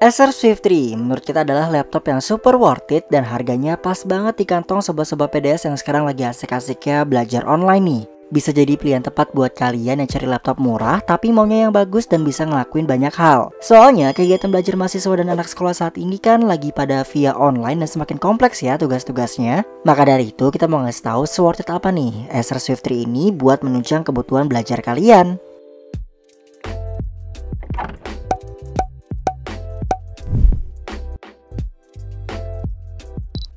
Acer Swift 3 menurut kita adalah laptop yang super worth it dan harganya pas banget di kantong sobat-sobat PDS yang sekarang lagi asik-asiknya belajar online nih. Bisa jadi pilihan tepat buat kalian yang cari laptop murah tapi maunya yang bagus dan bisa ngelakuin banyak hal. Soalnya kegiatan belajar mahasiswa dan anak sekolah saat ini kan lagi pada via online dan semakin kompleks ya tugas-tugasnya. Maka dari itu kita mau ngasih tahu se-worth it apa nih Acer Swift 3 ini buat menunjang kebutuhan belajar kalian.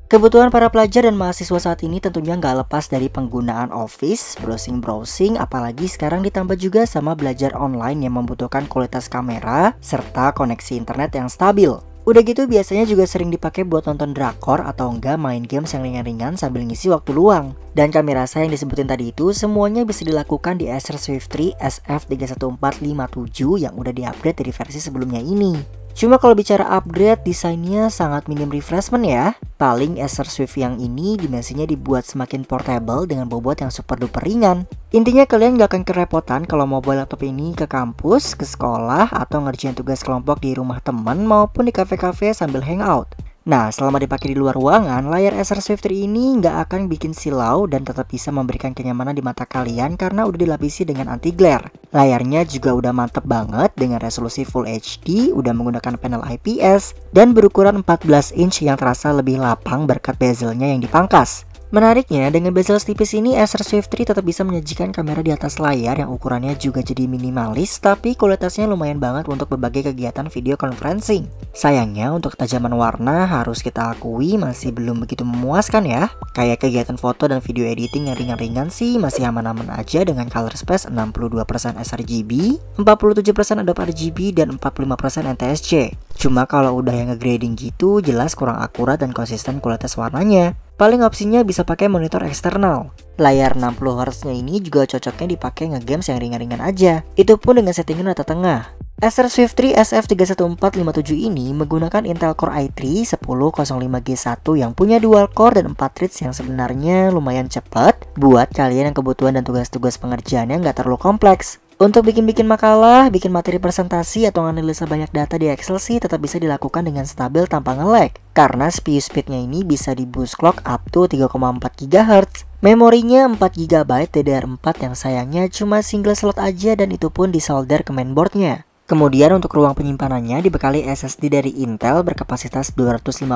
Kebutuhan para pelajar dan mahasiswa saat ini tentunya nggak lepas dari penggunaan Office, browsing-browsing, apalagi sekarang ditambah juga sama belajar online yang membutuhkan kualitas kamera, serta koneksi internet yang stabil. Udah gitu biasanya juga sering dipakai buat nonton drakor atau enggak main games yang ringan-ringan sambil ngisi waktu luang. Dan kami rasa yang disebutin tadi itu semuanya bisa dilakukan di Acer Swift 3 SF31457 yang udah diupgrade dari versi sebelumnya ini. Cuma kalau bicara upgrade, desainnya sangat minim refreshment ya. Paling Acer Swift yang ini dimensinya dibuat semakin portable dengan bobot yang super duper ringan. Intinya kalian gak akan kerepotan kalau mau bawa laptop ini ke kampus, ke sekolah, atau ngerjain tugas kelompok di rumah teman maupun di kafe-kafe sambil hangout. Nah, selama dipakai di luar ruangan, layar Acer Swift 3 ini nggak akan bikin silau dan tetap bisa memberikan kenyamanan di mata kalian karena udah dilapisi dengan anti glare. Layarnya juga udah mantep banget dengan resolusi Full HD, udah menggunakan panel IPS, dan berukuran 14 inch yang terasa lebih lapang berkat bezelnya yang dipangkas. Menariknya, dengan bezel tipis ini Acer Swift 3 tetap bisa menyajikan kamera di atas layar yang ukurannya juga jadi minimalis, tapi kualitasnya lumayan banget untuk berbagai kegiatan video conferencing. Sayangnya untuk ketajaman warna harus kita akui masih belum begitu memuaskan ya. Kayak kegiatan foto dan video editing yang ringan-ringan sih masih aman-aman aja dengan color space 62% sRGB, 47% Adobe RGB, dan 45% NTSC. Cuma kalau udah yang ngegrading gitu jelas kurang akurat dan konsisten kualitas warnanya. Paling opsinya bisa pakai monitor eksternal. Layar 60Hz nya ini juga cocoknya dipakai ngegames yang ringan-ringan aja. Itu pun dengan settingan rata tengah. Acer Swift 3 SF31457 ini menggunakan Intel Core i3 1005G1 yang punya dual core dan 4 threads yang sebenarnya lumayan cepat buat kalian yang kebutuhan dan tugas-tugas pengerjaannya nggak terlalu kompleks. Untuk bikin makalah, bikin materi presentasi, atau analisa banyak data di Excel sih tetap bisa dilakukan dengan stabil tanpa nge-lag. Karena CPU speednya ini bisa di boost clock up to 3,4 GHz. Memorinya 4 GB DDR4 yang sayangnya cuma single slot aja dan itu pun disolder ke mainboardnya. Kemudian untuk ruang penyimpanannya dibekali SSD dari Intel berkapasitas 256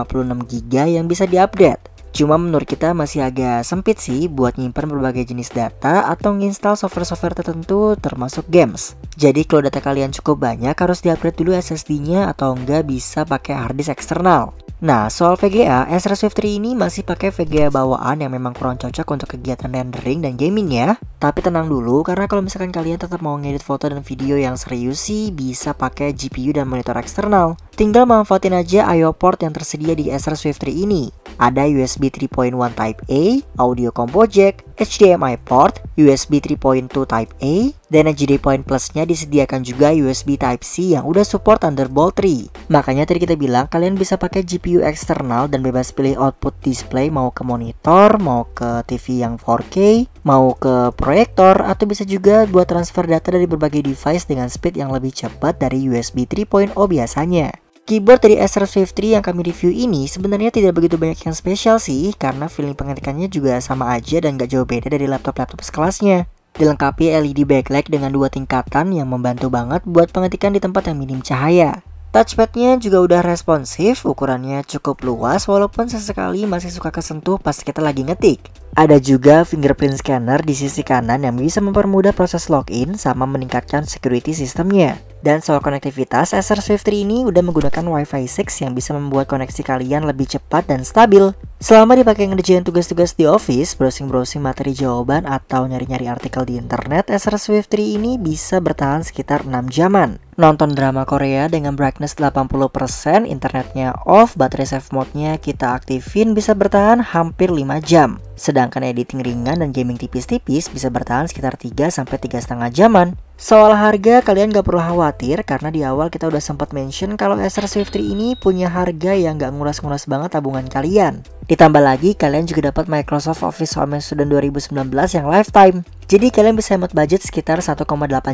GB yang bisa diupdate. Cuma menurut kita masih agak sempit sih buat nyimpan berbagai jenis data atau nginstal software-software tertentu termasuk games. Jadi kalau data kalian cukup banyak harus di-upgrade dulu SSD-nya atau enggak bisa pakai harddisk eksternal. Nah, soal VGA, Acer Swift 3 ini masih pakai VGA bawaan yang memang kurang cocok untuk kegiatan rendering dan gaming ya. Tapi tenang dulu, karena kalau misalkan kalian tetap mau ngedit foto dan video yang serius sih bisa pakai GPU dan monitor eksternal. Tinggal manfaatin aja I/O port yang tersedia di Acer Swift 3 ini. Ada USB 3.1 Type A, audio combo jack, HDMI port, USB 3.2 Type A, dan HDD point plusnya disediakan juga USB Type C yang udah support Thunderbolt 3. Makanya tadi kita bilang kalian bisa pakai GPU eksternal dan bebas pilih output display mau ke monitor, mau ke TV yang 4K, mau ke proyektor, atau bisa juga buat transfer data dari berbagai device dengan speed yang lebih cepat dari USB 3.0 biasanya. Keyboard dari Acer Swift 3 yang kami review ini sebenarnya tidak begitu banyak yang spesial sih, karena feeling pengetikannya juga sama aja dan gak jauh beda dari laptop-laptop sekelasnya. Dilengkapi LED backlight dengan 2 tingkatan yang membantu banget buat pengetikan di tempat yang minim cahaya. Touchpadnya juga udah responsif, ukurannya cukup luas walaupun sesekali masih suka kesentuh pas kita lagi ngetik. Ada juga fingerprint scanner di sisi kanan yang bisa mempermudah proses login sama meningkatkan security sistemnya. Dan soal konektivitas, Acer Swift 3 ini udah menggunakan Wi-Fi 6 yang bisa membuat koneksi kalian lebih cepat dan stabil. Selama dipakai ngerjain tugas-tugas di office, browsing-browsing materi jawaban, atau nyari-nyari artikel di internet, Acer Swift 3 ini bisa bertahan sekitar 6 jaman. Nonton drama Korea dengan brightness 80%, internetnya off, baterai safe mode-nya kita aktifin bisa bertahan hampir 5 jam. Sedangkan editing ringan dan gaming tipis-tipis bisa bertahan sekitar 3-3,5 jaman. Soal harga kalian gak perlu khawatir karena di awal kita udah sempat mention kalau Acer Swift 3 ini punya harga yang gak nguras-nguras banget tabungan kalian. Ditambah lagi kalian juga dapat Microsoft Office Home Student 2019 yang lifetime. Jadi kalian bisa hemat budget sekitar 1,8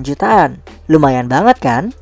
jutaan. Lumayan banget kan?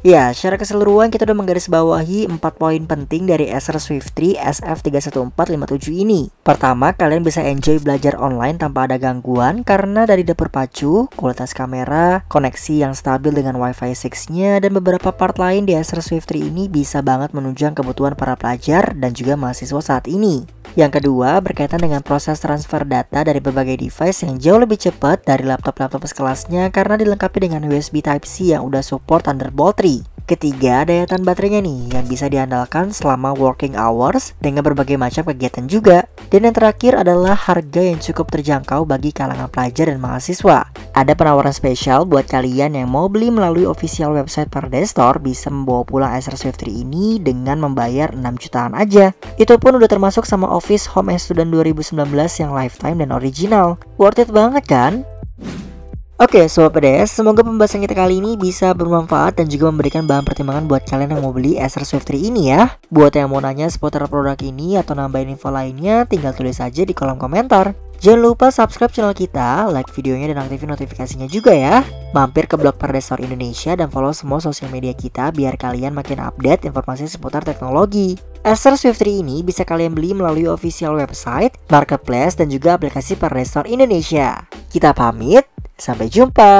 Ya, secara keseluruhan kita udah menggarisbawahi 4 poin penting dari Acer Swift 3 SF31457 ini. Pertama, kalian bisa enjoy belajar online tanpa ada gangguan karena dari dapur pacu, kualitas kamera, koneksi yang stabil dengan Wi-Fi 6-nya, dan beberapa part lain di Acer Swift 3 ini bisa banget menunjang kebutuhan para pelajar dan juga mahasiswa saat ini. Yang kedua, berkaitan dengan proses transfer data dari berbagai device yang jauh lebih cepat dari laptop-laptop sekelasnya karena dilengkapi dengan USB Type-C yang udah support Thunderbolt 3. Ketiga, daya tahan baterainya nih yang bisa diandalkan selama working hours dengan berbagai macam kegiatan juga. Dan yang terakhir adalah harga yang cukup terjangkau bagi kalangan pelajar dan mahasiswa. Ada penawaran spesial buat kalian yang mau beli melalui official website Paradise Store, bisa membawa pulang Acer Swift 3 ini dengan membayar 6 jutaan aja. Itu pun udah termasuk sama Office Home and Student 2019 yang lifetime dan original. Worth it banget kan? Oke Sobat PDS, semoga pembahasan kita kali ini bisa bermanfaat dan juga memberikan bahan pertimbangan buat kalian yang mau beli Acer Swift 3 ini ya. Buat yang mau nanya seputar produk ini atau nambahin info lainnya, tinggal tulis aja di kolom komentar. Jangan lupa subscribe channel kita, like videonya dan aktifin notifikasinya juga ya. Mampir ke blog Paradise Store Indonesia dan follow semua sosial media kita biar kalian makin update informasi seputar teknologi. Acer Swift 3 ini bisa kalian beli melalui official website, marketplace, dan juga aplikasi Paradise Store Indonesia. Kita pamit, sampai jumpa.